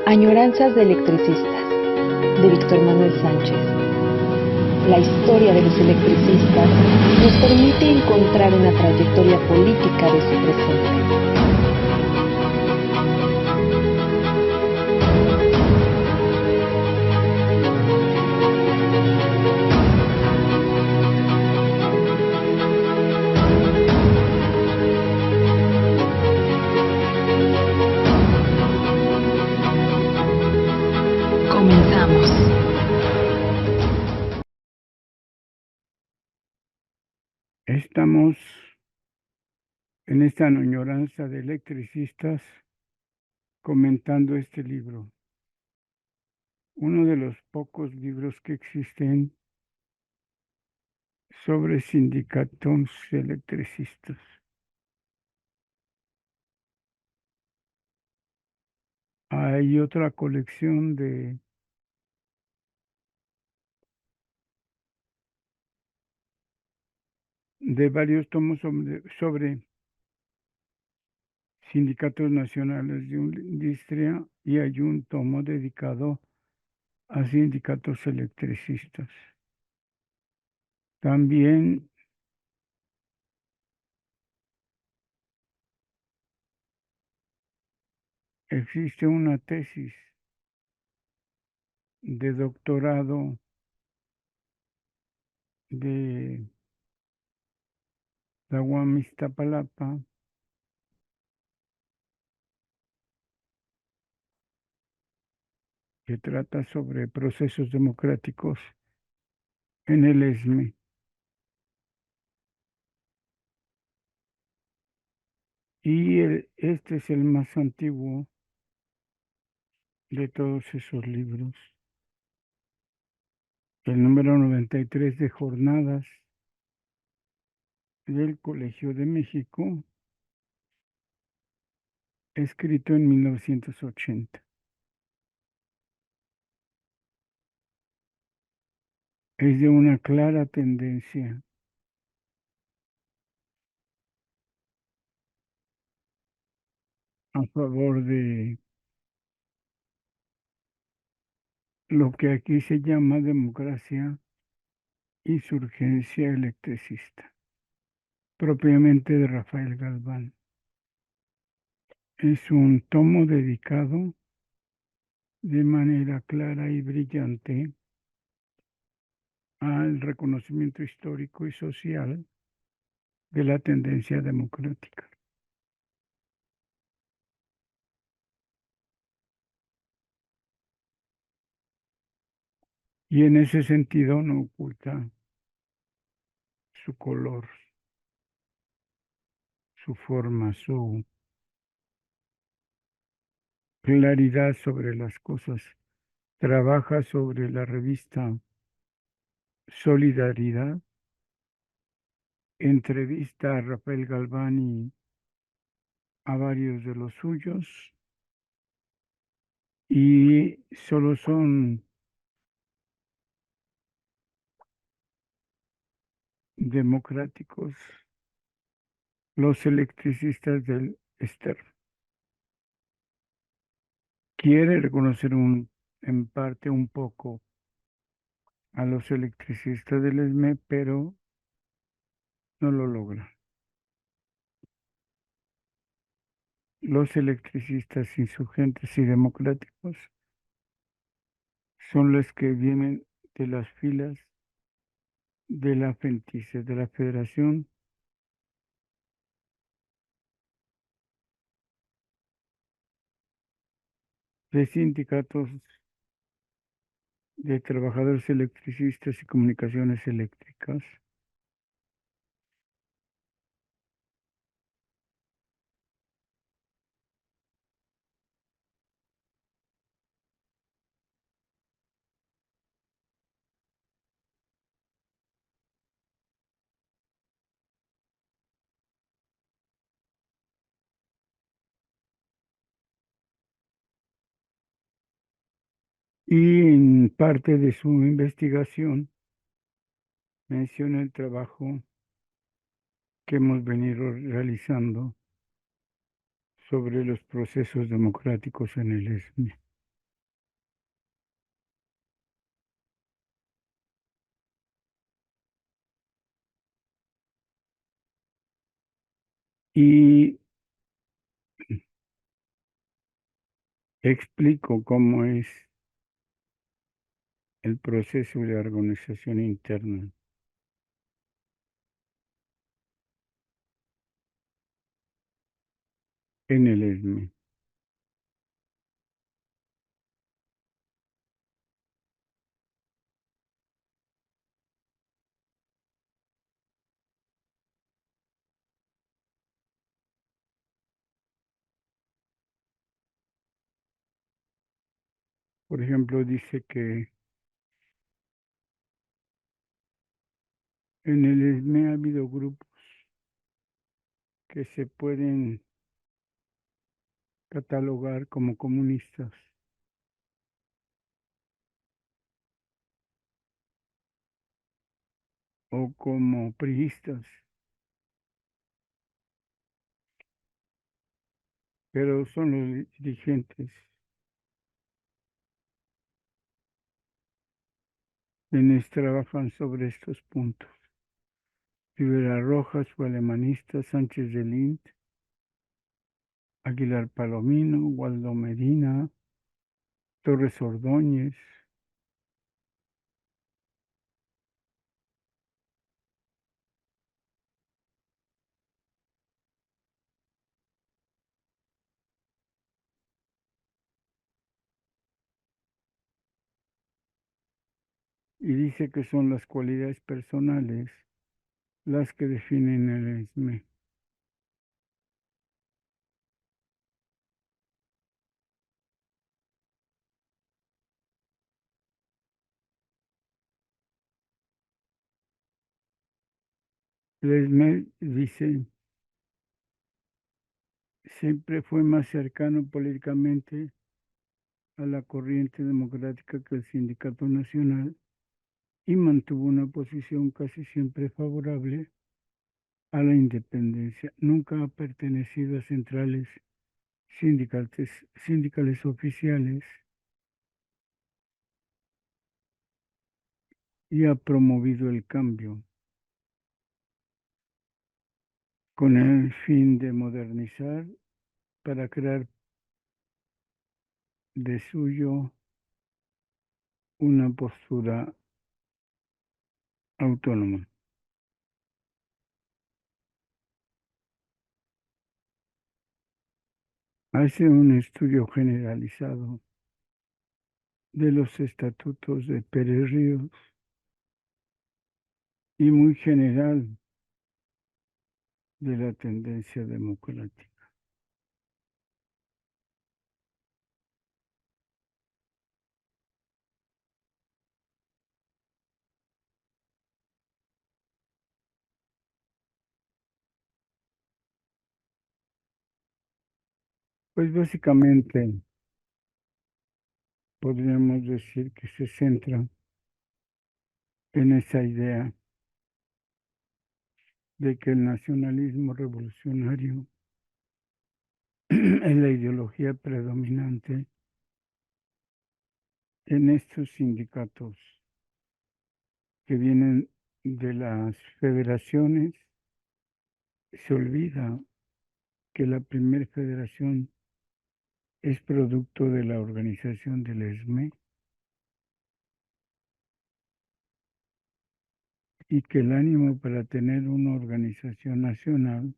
Añoranzas de electricistas, de Víctor Manuel Sánchez. La historia de los electricistas nos permite encontrar una trayectoria política de su presente. Comenzamos. Estamos en esta añoranza de electricistas comentando este libro, uno de los pocos libros que existen sobre sindicatos electricistas. Hay otra colección de varios tomos sobre sindicatos nacionales de industria, y hay un tomo dedicado a sindicatos electricistas. También existe una tesis de doctorado de la UAM Iztapalapa, que trata sobre procesos democráticos en el ESME. Y este es el más antiguo de todos esos libros. El número 93 de Jornadas del Colegio de México, escrito en 1980. Es de una clara tendencia a favor de lo que aquí se llama democracia y surgencia electricista, propiamente de Rafael Galván. Es un tomo dedicado de manera clara y brillante al reconocimiento histórico y social de la tendencia democrática. Y en ese sentido no oculta su color, su forma, su claridad sobre las cosas. Trabaja sobre la revista Solidaridad, entrevista a Rafael Galván y a varios de los suyos, y solo son democráticos los electricistas del Ester. Quiere reconocer en parte un poco a los electricistas del ESME, pero no lo logra. Los electricistas insurgentes y democráticos son los que vienen de las filas de la FENTICE, de la Federación de Sindicatos de Trabajadores Electricistas y Comunicaciones Eléctricas. Y en parte de su investigación menciona el trabajo que hemos venido realizando sobre los procesos democráticos en el ESME. Y explico cómo es el proceso de organización interna en el ESME. Por ejemplo, dice que en el ESME ha habido grupos que se pueden catalogar como comunistas o como priistas, pero son los dirigentes quienes trabajan sobre estos puntos. Rivera Rojas fue alemanista, Sánchez de Lint, Aguilar Palomino, Waldo Medina, Torres Ordóñez. Y dice que son las cualidades personales las que definen el ESME. El ESME, dice, siempre fue más cercano políticamente a la corriente democrática que el Sindicato Nacional y mantuvo una posición casi siempre favorable a la independencia. Nunca ha pertenecido a centrales sindicales oficiales y ha promovido el cambio con el fin de modernizar para crear de suyo una postura autónoma. Hace un estudio generalizado de los estatutos de Pérez Ríos y muy general de la tendencia democrática. Pues básicamente podríamos decir que se centra en esa idea de que el nacionalismo revolucionario es la ideología predominante en estos sindicatos que vienen de las federaciones. Se olvida que la primera federación es producto de la organización del ESME y que el ánimo para tener una organización nacional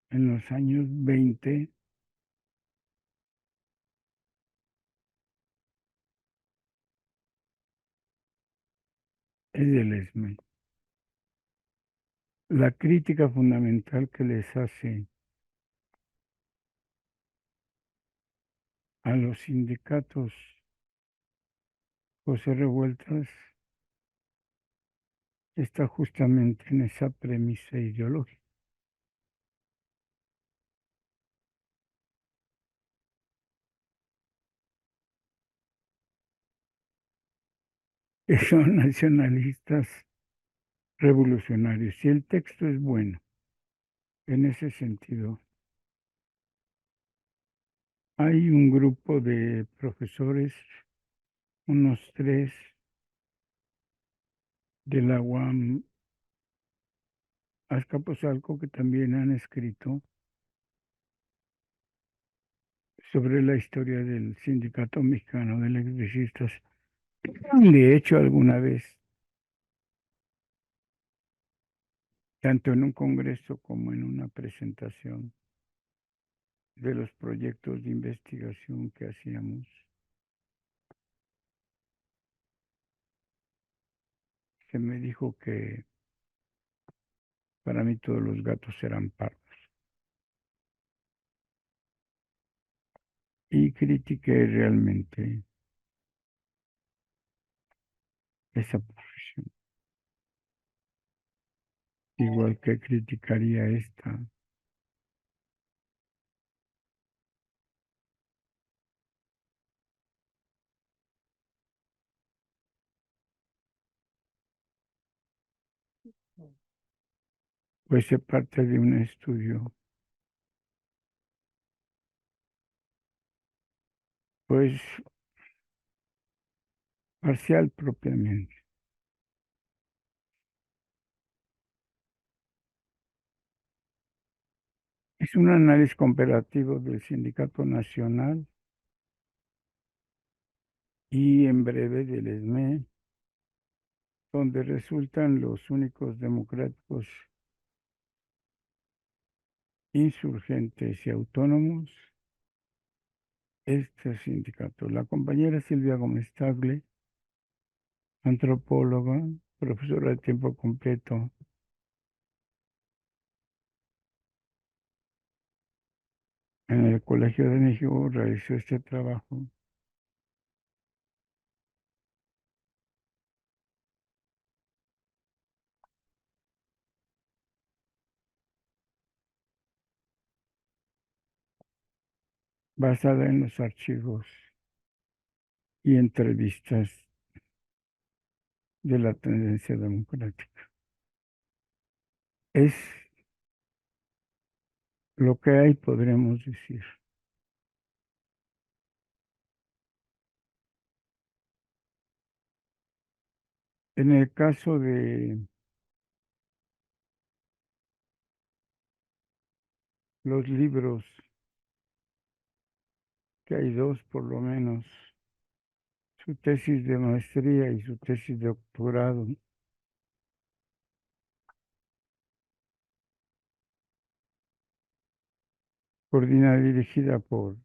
en los años 20 es del ESME. La crítica fundamental que les hace a los sindicatos José Revueltas está justamente en esa premisa ideológica. Que son nacionalistas revolucionarios. Y el texto es bueno en ese sentido. Hay un grupo de profesores, unos 3 de la UAM, Azcapotzalco, que también han escrito sobre la historia del Sindicato Mexicano de Electricistas. De hecho, alguna vez, tanto en un congreso como en una presentación de los proyectos de investigación que hacíamos, se me dijo que para mí todos los gatos eran pardos. Y critiqué realmente esa profesión, igual que criticaría esta. Pues se parte de un estudio, pues parcial propiamente. Es un análisis comparativo del Sindicato Nacional y en breve del ESME, donde resultan los únicos democráticos insurgentes y autónomos este sindicato. La compañera Silvia Gómez Tagle, antropóloga, profesora de tiempo completo en el Colegio de México, realizó este trabajo basada en los archivos y entrevistas de la tendencia democrática. Es lo que hay, podremos decir. En el caso de los libros, que hay dos por lo menos, su tesis de maestría y su tesis de doctorado, coordinada y dirigida por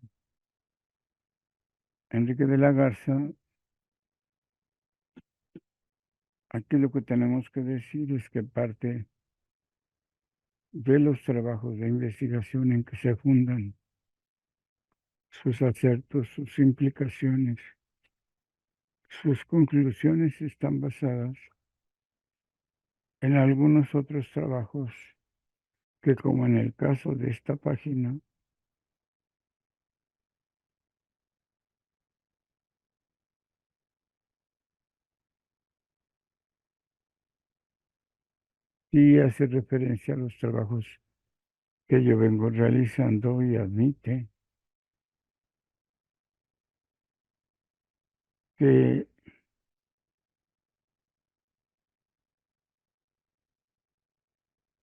Enrique de la Garza. Aquí lo que tenemos que decir es que parte de los trabajos de investigación en que se fundan sus aciertos, sus implicaciones, sus conclusiones están basadas en algunos otros trabajos que, como en el caso de esta página, sí hace referencia a los trabajos que yo vengo realizando y admite que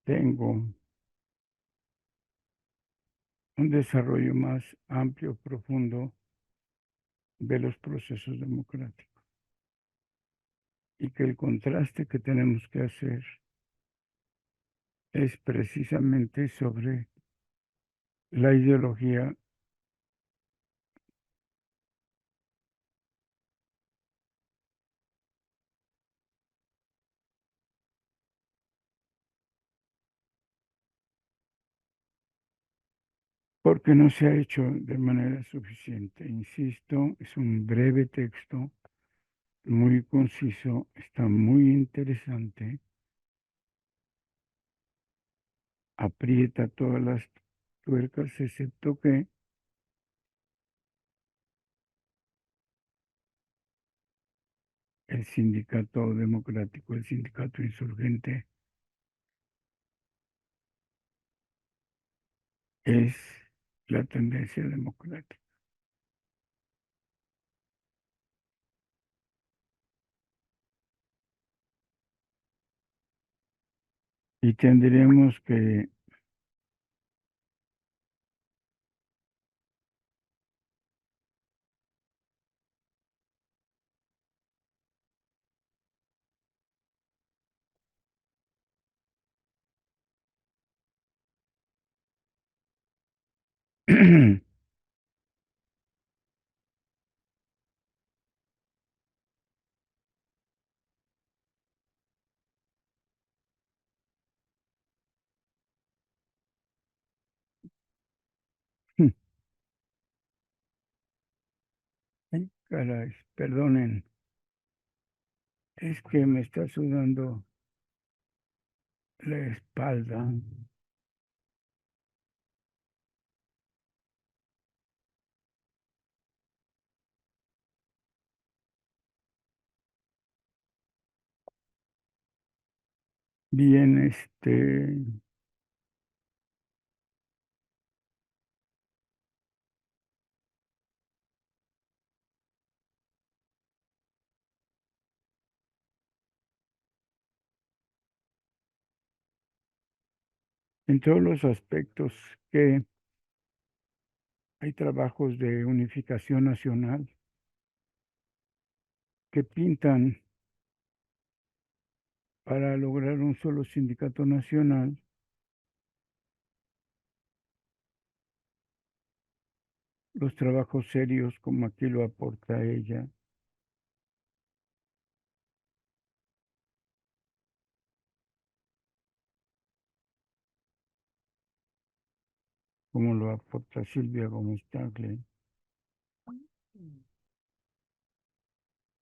tengo un desarrollo más amplio, profundo de los procesos democráticos y que el contraste que tenemos que hacer es precisamente sobre la ideología, porque no se ha hecho de manera suficiente. Insisto, es un breve texto, muy conciso, está muy interesante, aprieta todas las tuercas, excepto que el sindicato democrático, el sindicato insurgente, es la tendencia democrática. Y tendríamos que Ay, caray, perdonen, es que me está sudando la espalda. Bien, en todos los aspectos que hay trabajos de unificación nacional que pintan para lograr un solo sindicato nacional, los trabajos serios como aquí lo aporta ella, como lo aporta Silvia Gómez Tagle,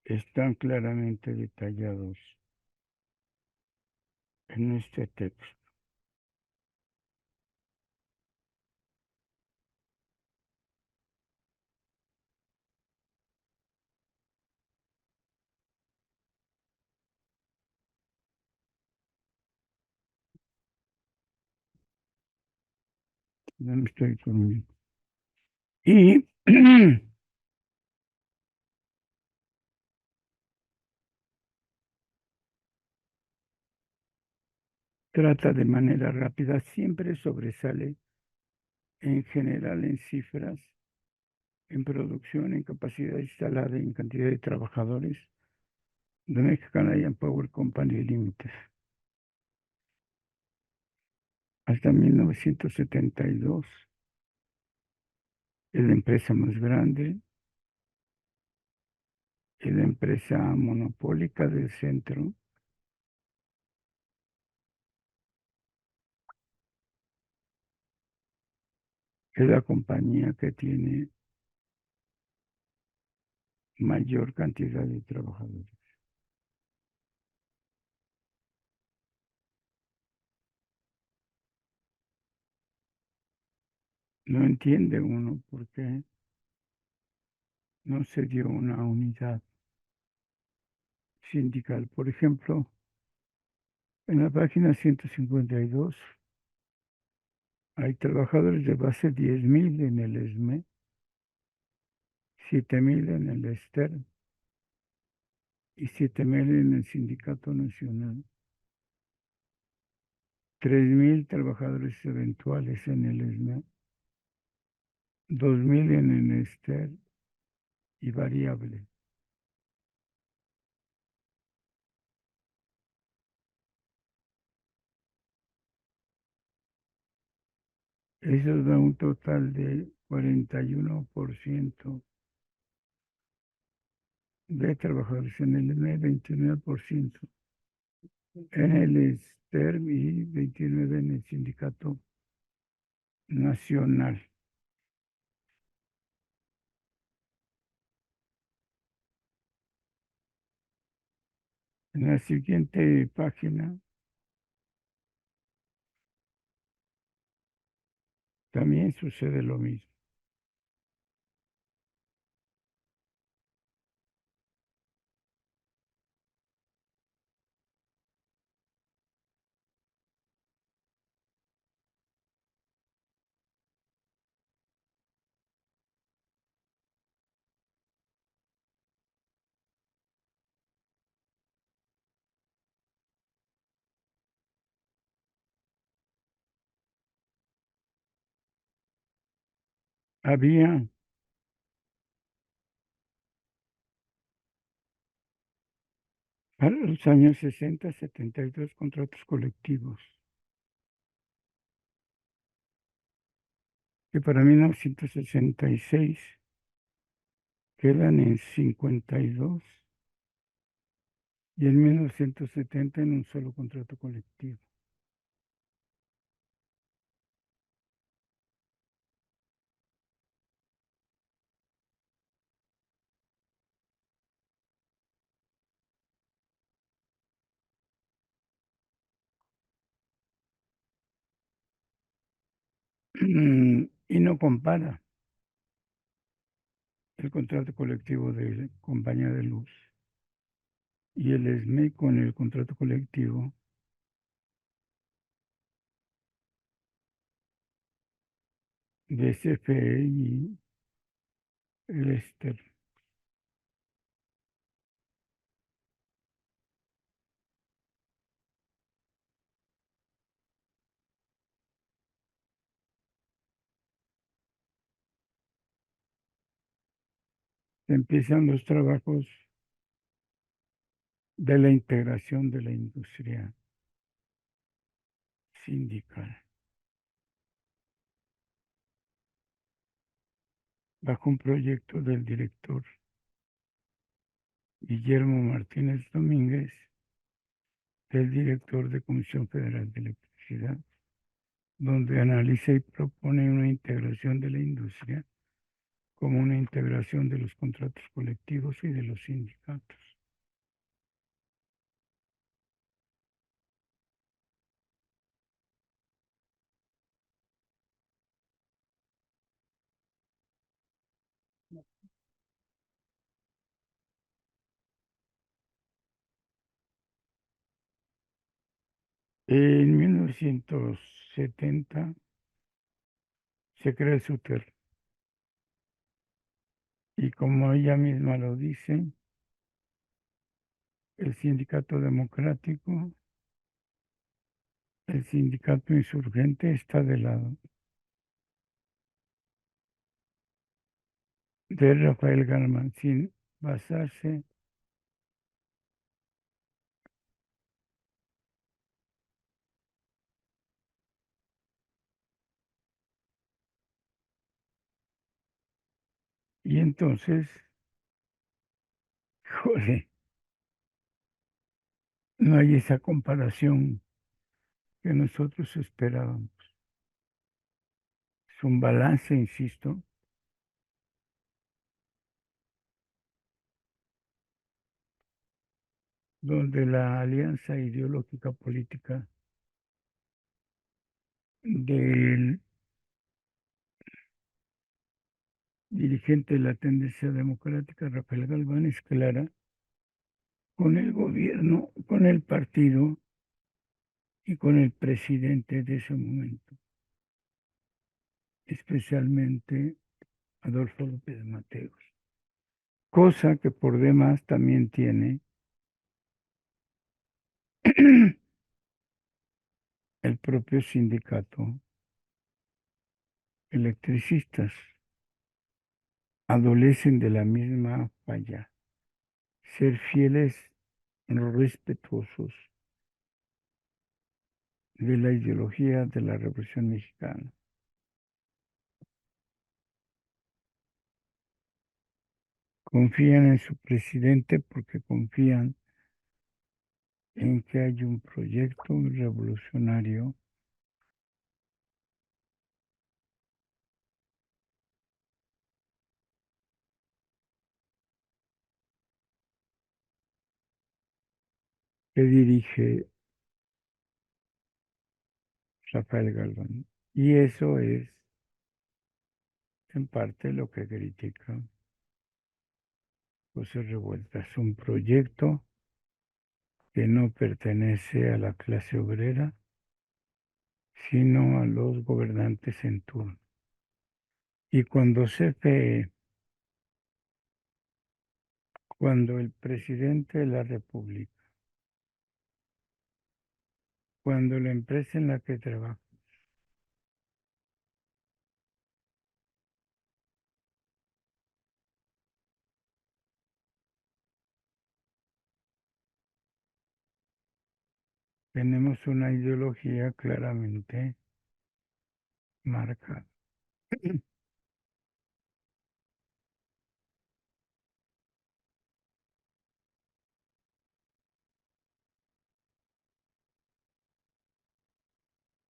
están claramente detallados en este texto. No me estoy conmigo. Y trata de manera rápida, siempre sobresale en general en cifras, en producción, en capacidad instalada, en cantidad de trabajadores de Mexican Iron Power Company Limited. Hasta 1972 es la empresa más grande, es la empresa monopólica del centro, es la compañía que tiene mayor cantidad de trabajadores. No entiende uno por qué no se dio una unidad sindical. Por ejemplo, en la página 152 hay trabajadores de base 10,000 en el ESME, 7,000 en el ESTER y 7,000 en el Sindicato Nacional. 3,000 trabajadores eventuales en el ESME, 2,000 en el ESTER y variable. Eso da un total de 41% de trabajadores en el ESME, 29% en el ESTER y 29% en el Sindicato Nacional. En la siguiente página también sucede lo mismo. Había para los años 60, 72 contratos colectivos, que para 1966 quedan en 52 y en 1970 en un solo contrato colectivo. Y no compara el contrato colectivo de compañía de luz y el SME con el contrato colectivo de CFE y el Ester. Empiezan los trabajos de la integración de la industria sindical, bajo un proyecto del director Guillermo Martínez Domínguez, del director de Comisión Federal de Electricidad, donde analiza y propone una integración de la industria como una integración de los contratos colectivos y de los sindicatos. En 1970 se crea el SUTER y como ella misma lo dice, el sindicato democrático, el sindicato insurgente está del lado de Rafael Galman, sin basarse y entonces, joder, no hay esa comparación que nosotros esperábamos. Es un balance, insisto, donde la alianza ideológica política del dirigente de la tendencia democrática, Rafael Galván, es clara con el gobierno, con el partido y con el presidente de ese momento, especialmente Adolfo López Mateos, cosa que por demás también tiene el propio sindicato electricistas, adolecen de la misma falla, ser fieles, respetuosos de la ideología de la Revolución Mexicana. Confían en su presidente porque confían en que hay un proyecto revolucionario que dirige Rafael Galván. Y eso es, en parte, lo que critica José Revuelta. Es un proyecto que no pertenece a la clase obrera, sino a los gobernantes en turno. Y cuando CFE, cuando el presidente de la República, cuando la empresa en la que trabaja tenemos una ideología claramente marcada.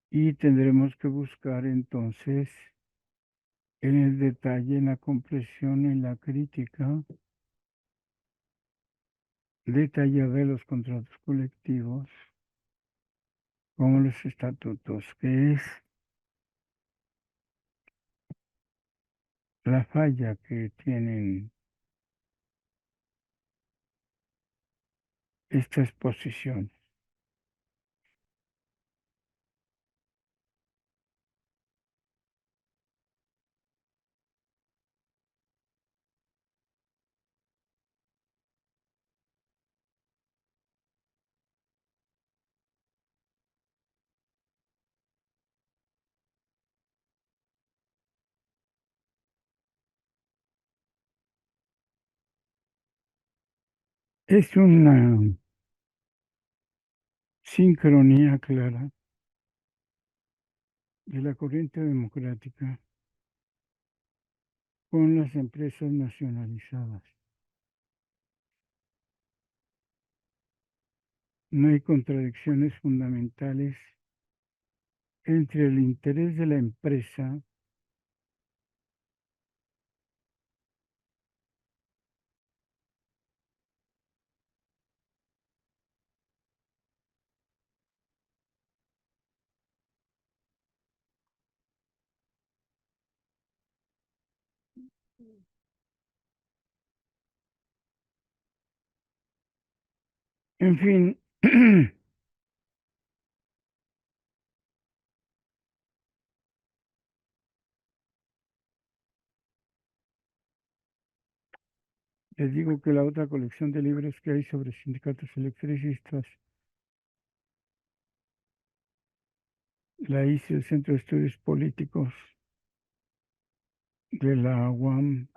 Y tendremos que buscar entonces en el detalle, en la comprensión, en la crítica detallada de los contratos colectivos, como los estatutos, que es la falla que tienen estas posiciones. Es una sincronía clara de la corriente democrática con las empresas nacionalizadas. No hay contradicciones fundamentales entre el interés de la empresa en fin. Les digo que la otra colección de libros que hay sobre sindicatos electricistas la hizo el Centro de Estudios Políticos de la UAM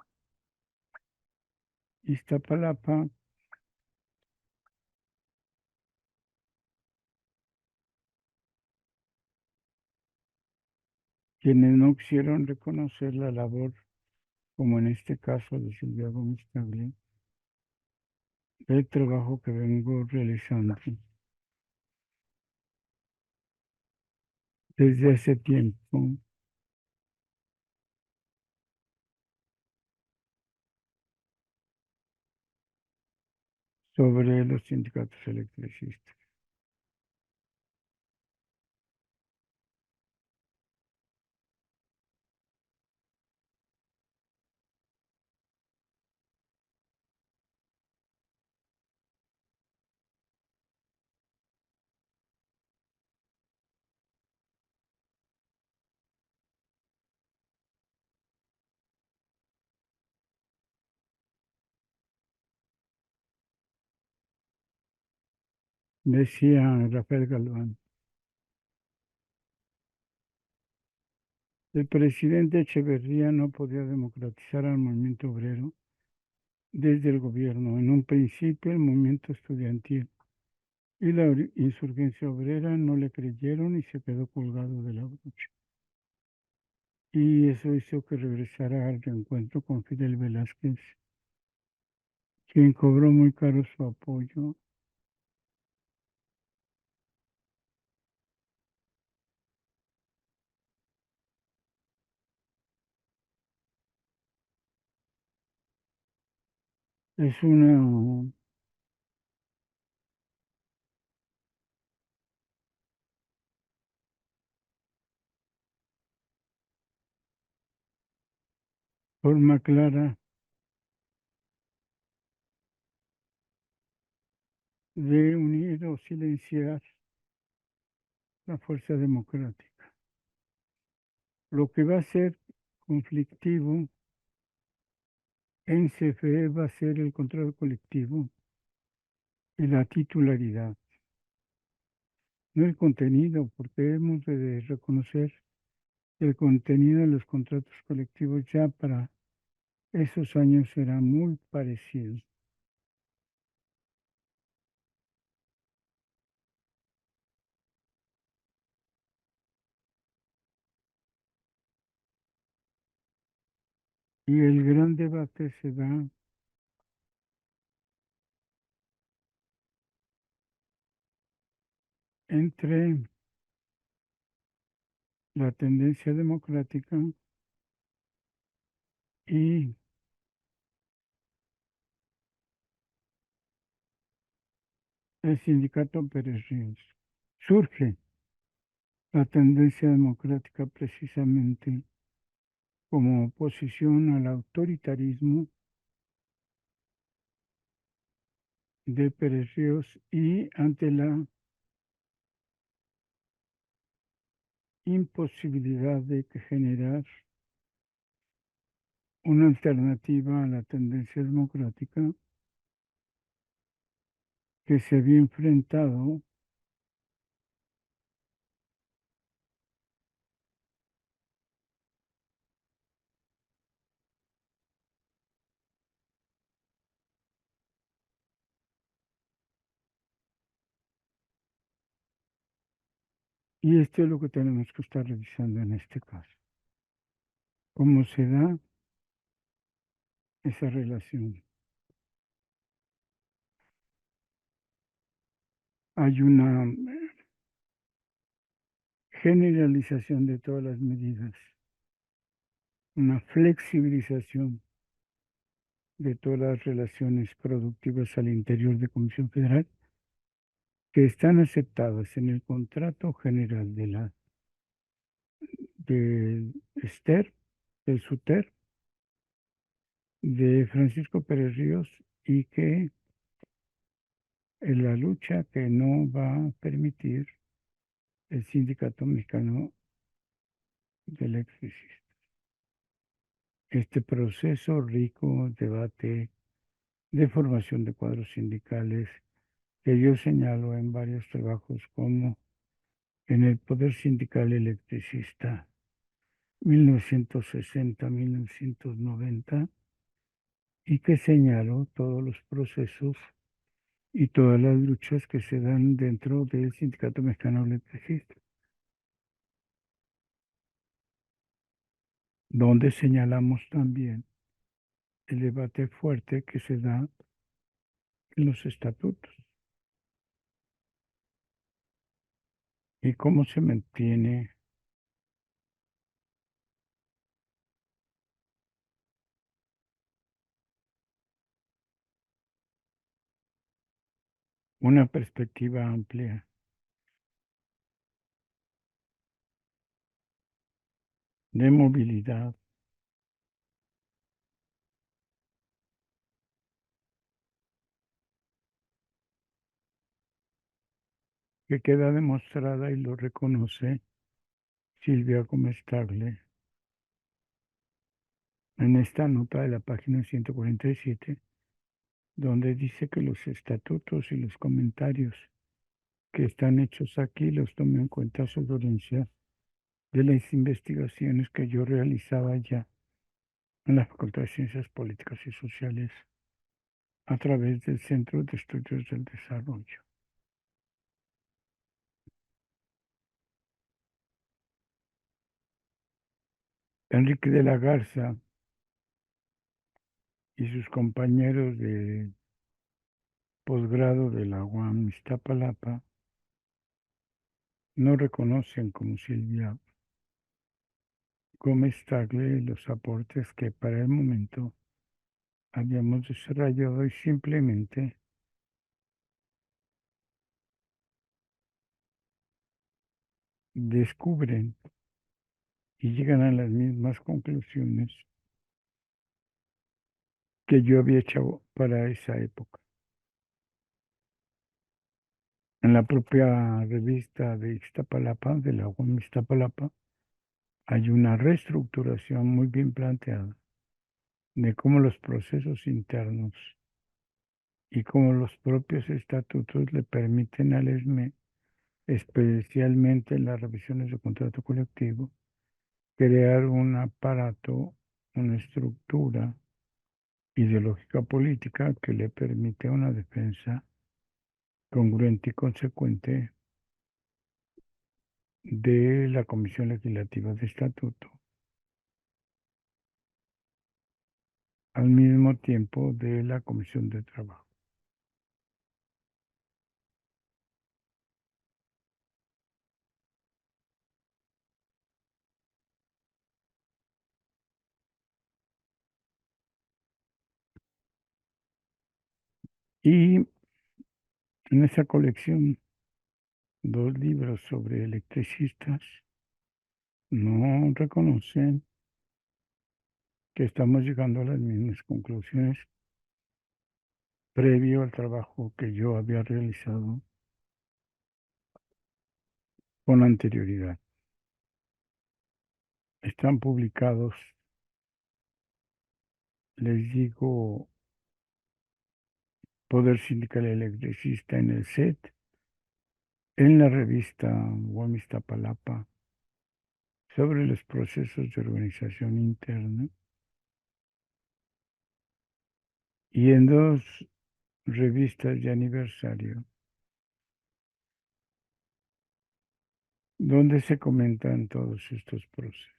Iztapalapa, quienes no quisieron reconocer la labor, como en este caso de Silvia Gómez Tagle, del trabajo que vengo realizando desde hace tiempo sobre los sindicatos electricistas. Decía Rafael Galván, el presidente Echeverría no podía democratizar al movimiento obrero desde el gobierno. En un principio el movimiento estudiantil y la insurgencia obrera no le creyeron y se quedó colgado de la brocha. Y eso hizo que regresara al reencuentro con Fidel Velázquez, quien cobró muy caro su apoyo. Es una forma clara de unir o silenciar la fuerza democrática. Lo que va a ser conflictivo en CFE va a ser el control colectivo y la titularidad, no el contenido, porque hemos de reconocer que el contenido de los contratos colectivos ya para esos años era muy parecido. Y el gran debate se da entre la tendencia democrática y el sindicato Pérez Ríos. Surge la tendencia democrática precisamente como oposición al autoritarismo de Pérez Ríos y ante la imposibilidad de generar una alternativa a la tendencia democrática que se había enfrentado y esto es lo que tenemos que estar revisando en este caso. ¿Cómo se da esa relación? Hay una generalización de todas las medidas, una flexibilización de todas las relaciones productivas al interior de Comisión Federal que están aceptadas en el contrato general de Esther, del SUTER, de Francisco Pérez Ríos y que en la lucha que no va a permitir el Sindicato Mexicano de Electricistas. Este proceso rico, debate, de formación de cuadros sindicales, que yo señalo en varios trabajos como en el Poder Sindical Electricista 1960-1990 y que señalo todos los procesos y todas las luchas que se dan dentro del Sindicato Mexicano Electricista, donde señalamos también el debate fuerte que se da en los estatutos y cómo se mantiene una perspectiva amplia de movilidad que queda demostrada y lo reconoce Silvia Gómez Tagle en esta nota de la página 147, donde dice que los estatutos y los comentarios que están hechos aquí los tomé en cuenta a sugerencia de las investigaciones que yo realizaba ya en la Facultad de Ciencias Políticas y Sociales a través del Centro de Estudios del Desarrollo. Enrique de la Garza y sus compañeros de posgrado de la UAM Iztapalapa no reconocen como Silvia Gómez Tagle los aportes que para el momento habíamos desarrollado y simplemente descubren y llegan a las mismas conclusiones que yo había hecho para esa época. En la propia revista de Iztapalapa, de la UAM Iztapalapa, hay una reestructuración muy bien planteada de cómo los procesos internos y cómo los propios estatutos le permiten al ESME, especialmente en las revisiones de contrato colectivo, crear un aparato, una estructura ideológica política que le permite una defensa congruente y consecuente de la Comisión Legislativa de Estatuto al mismo tiempo de la Comisión de Trabajo. Y en esa colección, 2 libros sobre electricistas no reconocen que estamos llegando a las mismas conclusiones previo al trabajo que yo había realizado con anterioridad. Están publicados, les digo, Poder Sindical Electricista en el SET, en la revista Guamistapalapa, sobre los procesos de organización interna, y en 2 revistas de aniversario, donde se comentan todos estos procesos.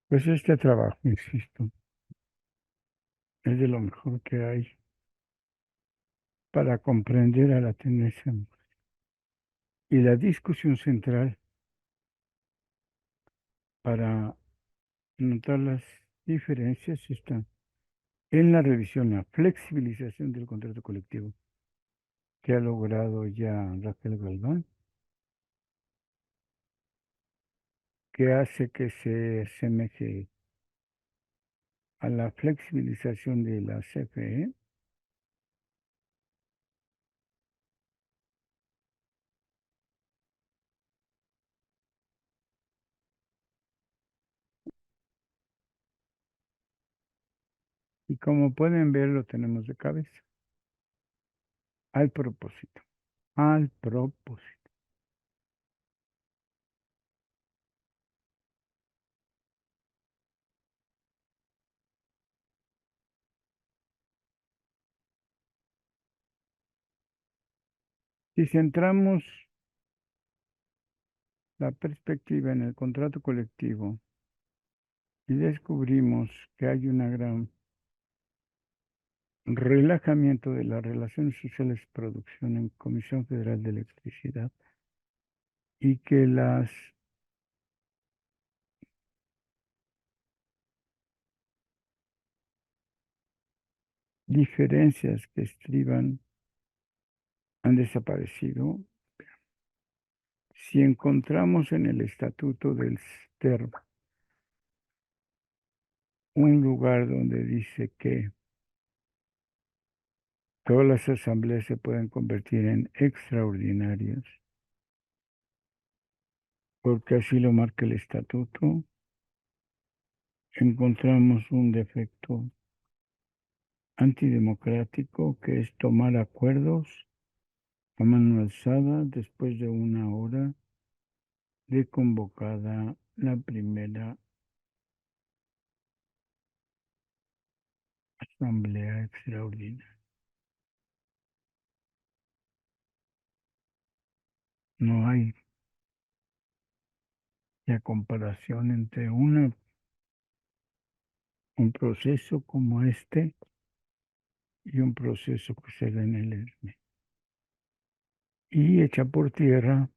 Pues este trabajo, insisto, es de lo mejor que hay para comprender a la tendencia. Y la discusión central para notar las diferencias está en la revisión, la flexibilización del contrato colectivo que ha logrado ya Raquel Galván, que hace que se asemeje a la flexibilización de la CFE, y como pueden ver lo tenemos de cabeza, al propósito, al propósito. Si centramos la perspectiva en el contrato colectivo y descubrimos que hay una gran relajamiento de las relaciones sociales de producción en Comisión Federal de Electricidad, y que las diferencias que estriban han desaparecido. Si encontramos en el estatuto del STERM un lugar donde dice que todas las asambleas se pueden convertir en extraordinarias, porque así lo marca el estatuto, encontramos un defecto antidemocrático, que es tomar acuerdos a mano alzada después de 1 hora de convocada la primera asamblea extraordinaria. No hay ya comparación entre un proceso como este y un proceso que se da en el ESME. Y echa por tierra,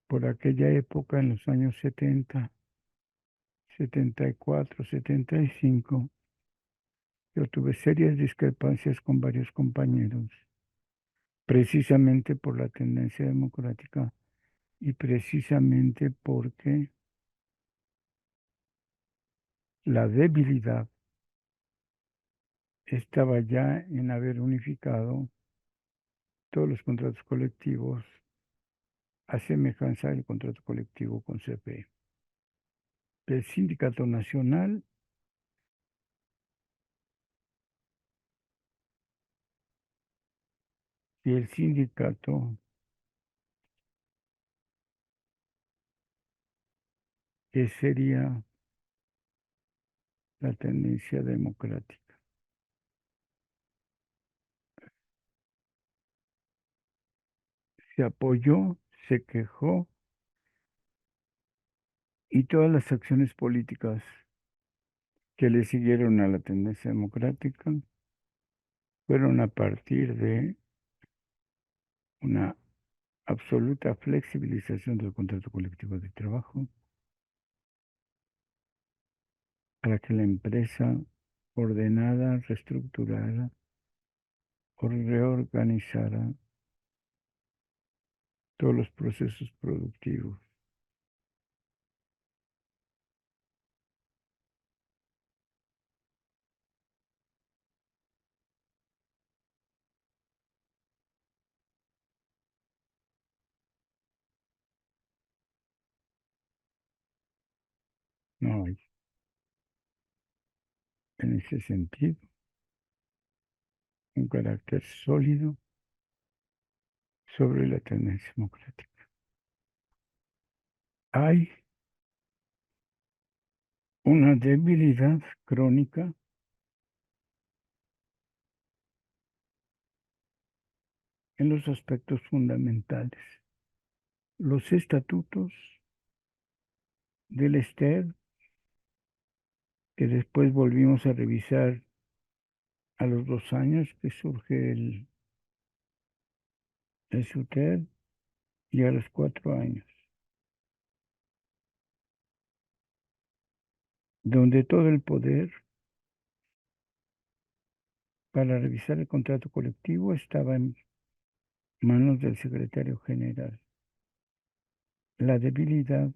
por aquella época, en los años 70, 74, 75, yo tuve serias discrepancias con varios compañeros, precisamente por la tendencia democrática y precisamente porque la debilidad estaba ya en haber unificado todos los contratos colectivos a semejanza del contrato colectivo con CFE. El Sindicato Nacional y el sindicato que sería la tendencia democrática. Se apoyó, se quejó y todas las acciones políticas que le siguieron a la tendencia democrática fueron a partir de una absoluta flexibilización del contrato colectivo de trabajo para que la empresa ordenada, reestructurada o reorganizara todos los procesos productivos. No hay, en ese sentido, un carácter sólido sobre la tendencia democrática. Hay una debilidad crónica en los aspectos fundamentales. Los estatutos del STER, que después volvimos a revisar a los 2 años que surge el SUTER y a los 4 años, donde todo el poder para revisar el contrato colectivo estaba en manos del secretario general. La debilidad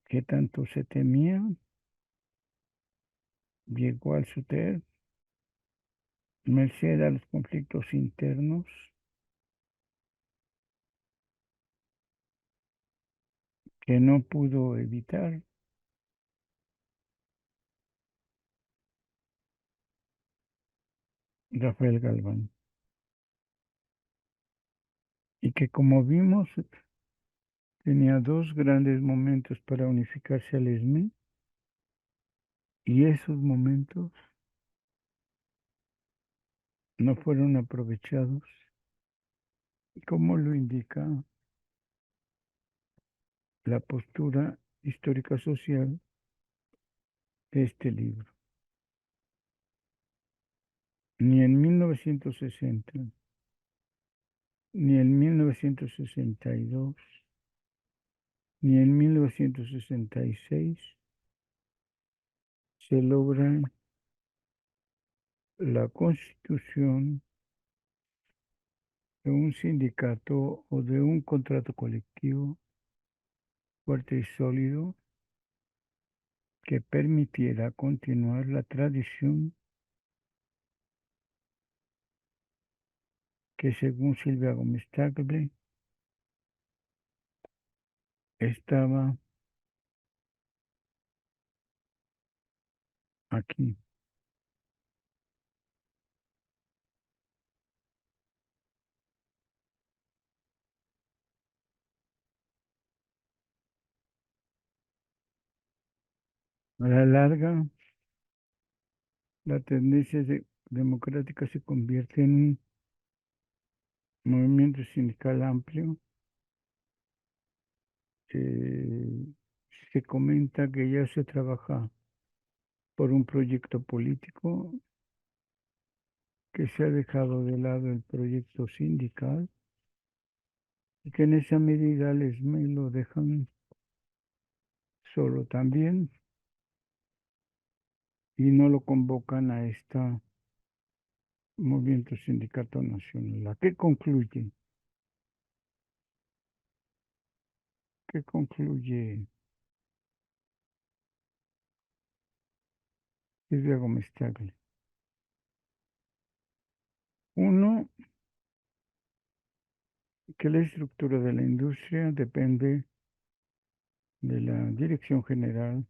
que tanto se temía llegó al SUTER, merced a los conflictos internos que no pudo evitar Rafael Galván, y que, como vimos, tenía 2 grandes momentos para unificarse al ESME, y esos momentos no fueron aprovechados, como lo indica la postura histórica social de este libro. Ni en 1960, ni en 1962, ni en 1966 se logra la constitución de un sindicato o de un contrato colectivo fuerte y sólido que permitiera continuar la tradición que, según Silvia Gómez Tagle, estaba aquí. A la larga, la tendencia democrática se convierte en un movimiento sindical amplio. Se comenta que ya se trabaja por un proyecto político, que se ha dejado de lado el proyecto sindical y que en esa medida les me lo dejan solo también y no lo convocan a este movimiento sindicato nacional. ¿A qué concluye? ¿Qué concluye Silvia Gómez Tagle? Uno, que la estructura de la industria depende de la dirección general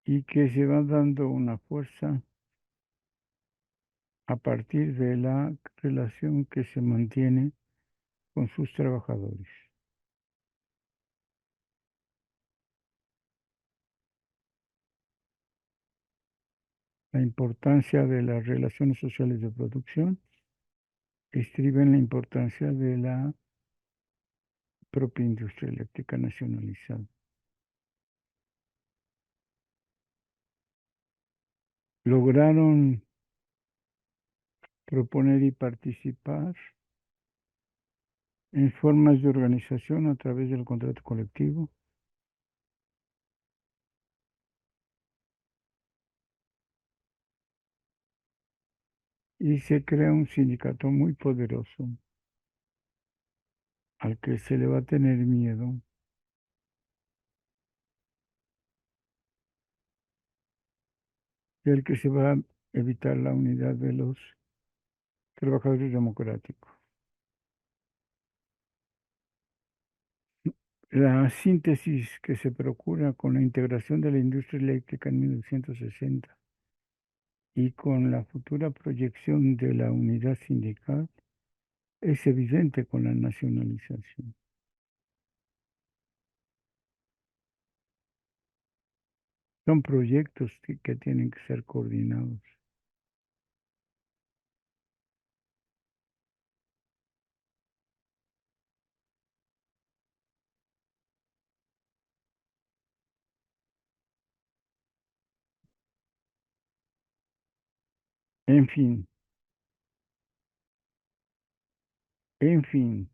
y que se va dando una fuerza a partir de la relación que se mantiene con sus trabajadores. La importancia de las relaciones sociales de producción estriba en la importancia de la propia industria eléctrica nacionalizada. Lograron proponer y participar en formas de organización a través del contrato colectivo. Y se crea un sindicato muy poderoso al que se le va a tener miedo y al que se va a evitar la unidad de los trabajadores democráticos. La síntesis que se procura con la integración de la industria eléctrica en 1960 y con la futura proyección de la unidad sindical es evidente con la nacionalización. Son proyectos que tienen que ser coordinados. En fin, en fin,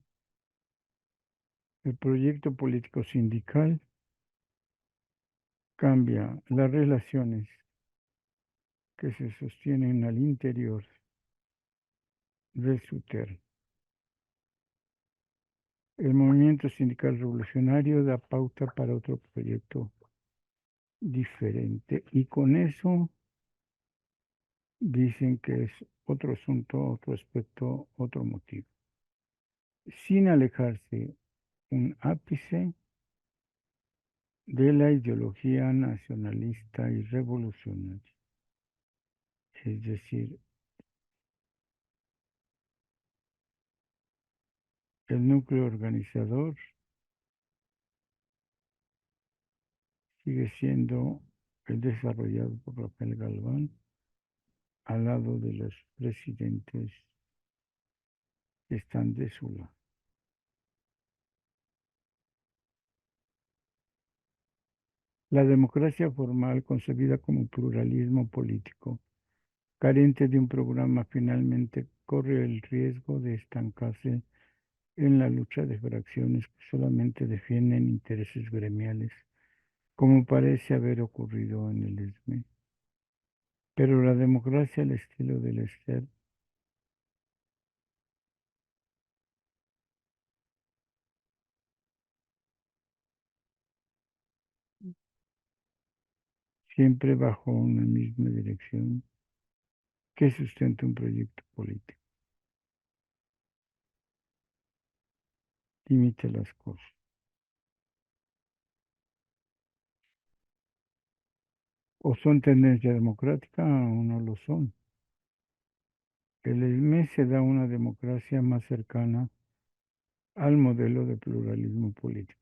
el proyecto político sindical cambia las relaciones que se sostienen al interior del SUTER. El movimiento sindical revolucionario da pauta para otro proyecto diferente y con eso dicen que es otro asunto, otro aspecto, otro motivo, sin alejarse un ápice de la ideología nacionalista y revolucionaria. Es decir, el núcleo organizador sigue siendo el desarrollado por Rafael Galván al lado de los presidentes que están de su lado. La democracia formal, concebida como pluralismo político, carente de un programa, finalmente corre el riesgo de estancarse en la lucha de fracciones que solamente defienden intereses gremiales, como parece haber ocurrido en el ESME. Pero la democracia al estilo del Ester siempre bajo una misma dirección que sustenta un proyecto político. Limita las cosas. O son tendencia democrática o no lo son. El ESME se da una democracia más cercana al modelo de pluralismo político,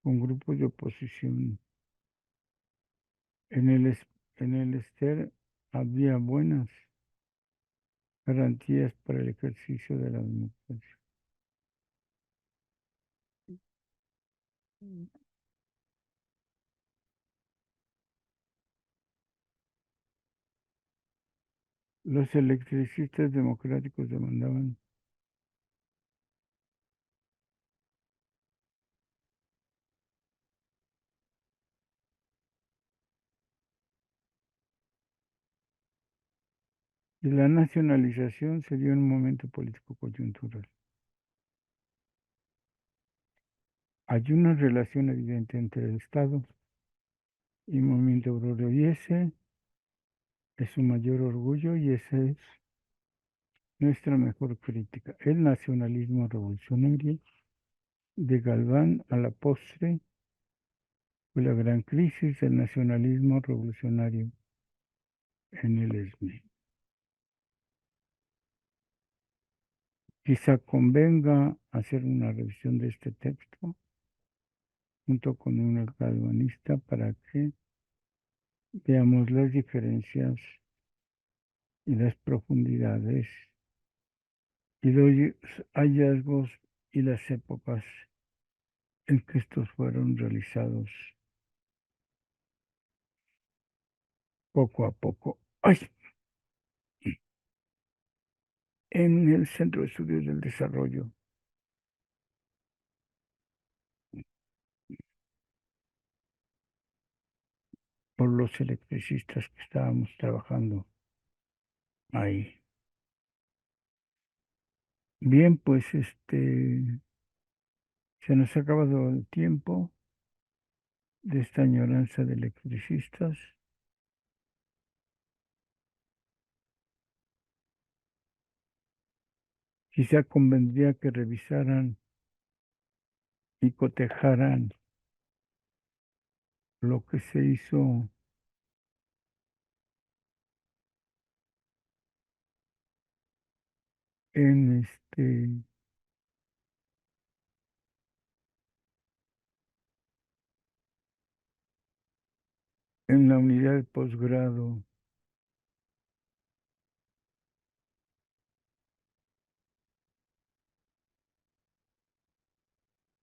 con grupos de oposición. En el Ester había buenas garantías para el ejercicio de la democracia. Los electricistas democráticos demandaban y la nacionalización se dio en un momento político coyuntural. Hay una relación evidente entre el Estado y el movimiento obrero y ese es su mayor orgullo y esa es nuestra mejor crítica. El nacionalismo revolucionario de Galván a la postre fue la gran crisis del nacionalismo revolucionario en el ESME. Quizá convenga hacer una revisión de este texto junto con un galvanista para que veamos las diferencias y las profundidades y los hallazgos y las épocas en que estos fueron realizados poco a poco. ¡Ay! En el Centro de Estudios del Desarrollo por los electricistas que estábamos trabajando ahí. Bien, pues se nos ha acabado el tiempo de esta añoranza de electricistas. Quizá convendría que revisaran y cotejaran lo que se hizo en en la unidad de posgrado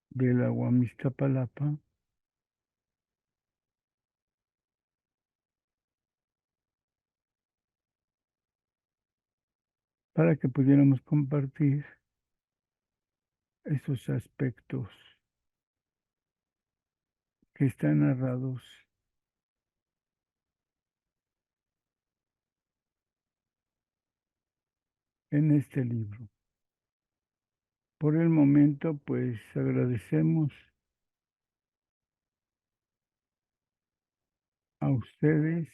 de la UAM Iztapalapa para que pudiéramos compartir esos aspectos que están narrados en este libro. Por el momento, pues agradecemos a ustedes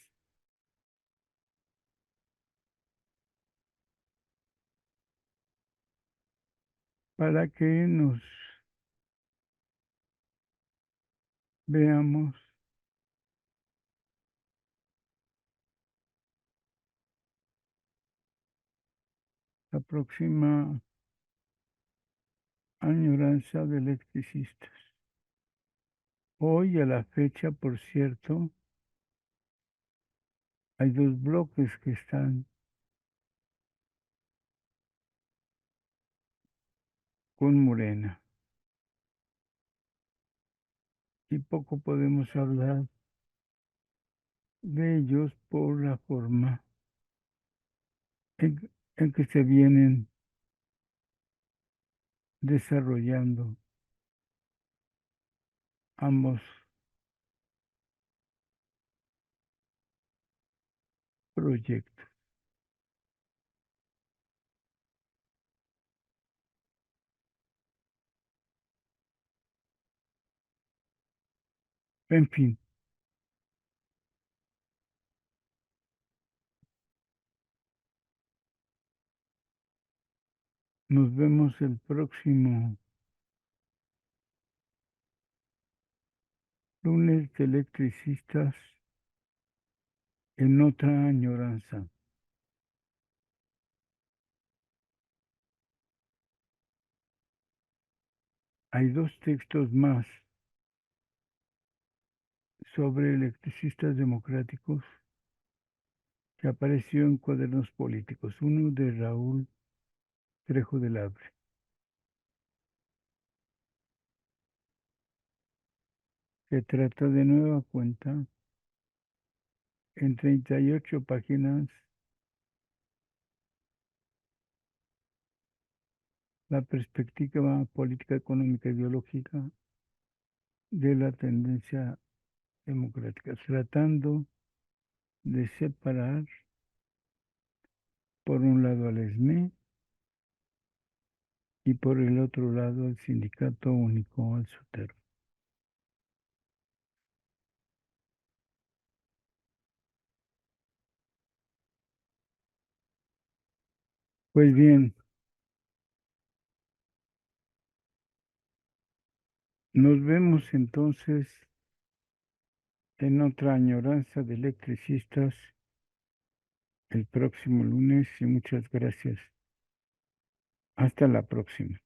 para que nos veamos la próxima añoranza de electricistas. Hoy a la fecha, por cierto, hay dos bloques que están con Morena y poco podemos hablar de ellos por la forma en que se vienen desarrollando ambos proyectos. En fin, nos vemos el próximo lunes de electricistas en otra añoranza. Hay dos textos más sobre electricistas democráticos que apareció en Cuadernos Políticos, uno de Raúl Trejo del Abre. Se trata de nueva cuenta en 38 páginas la perspectiva política, económica y ideológica de la tendencia democrática, tratando de separar por un lado al ESME y por el otro lado al Sindicato Único, al SUTER. Pues bien, nos vemos entonces en otra añoranza de electricistas el próximo lunes y muchas gracias. Hasta la próxima.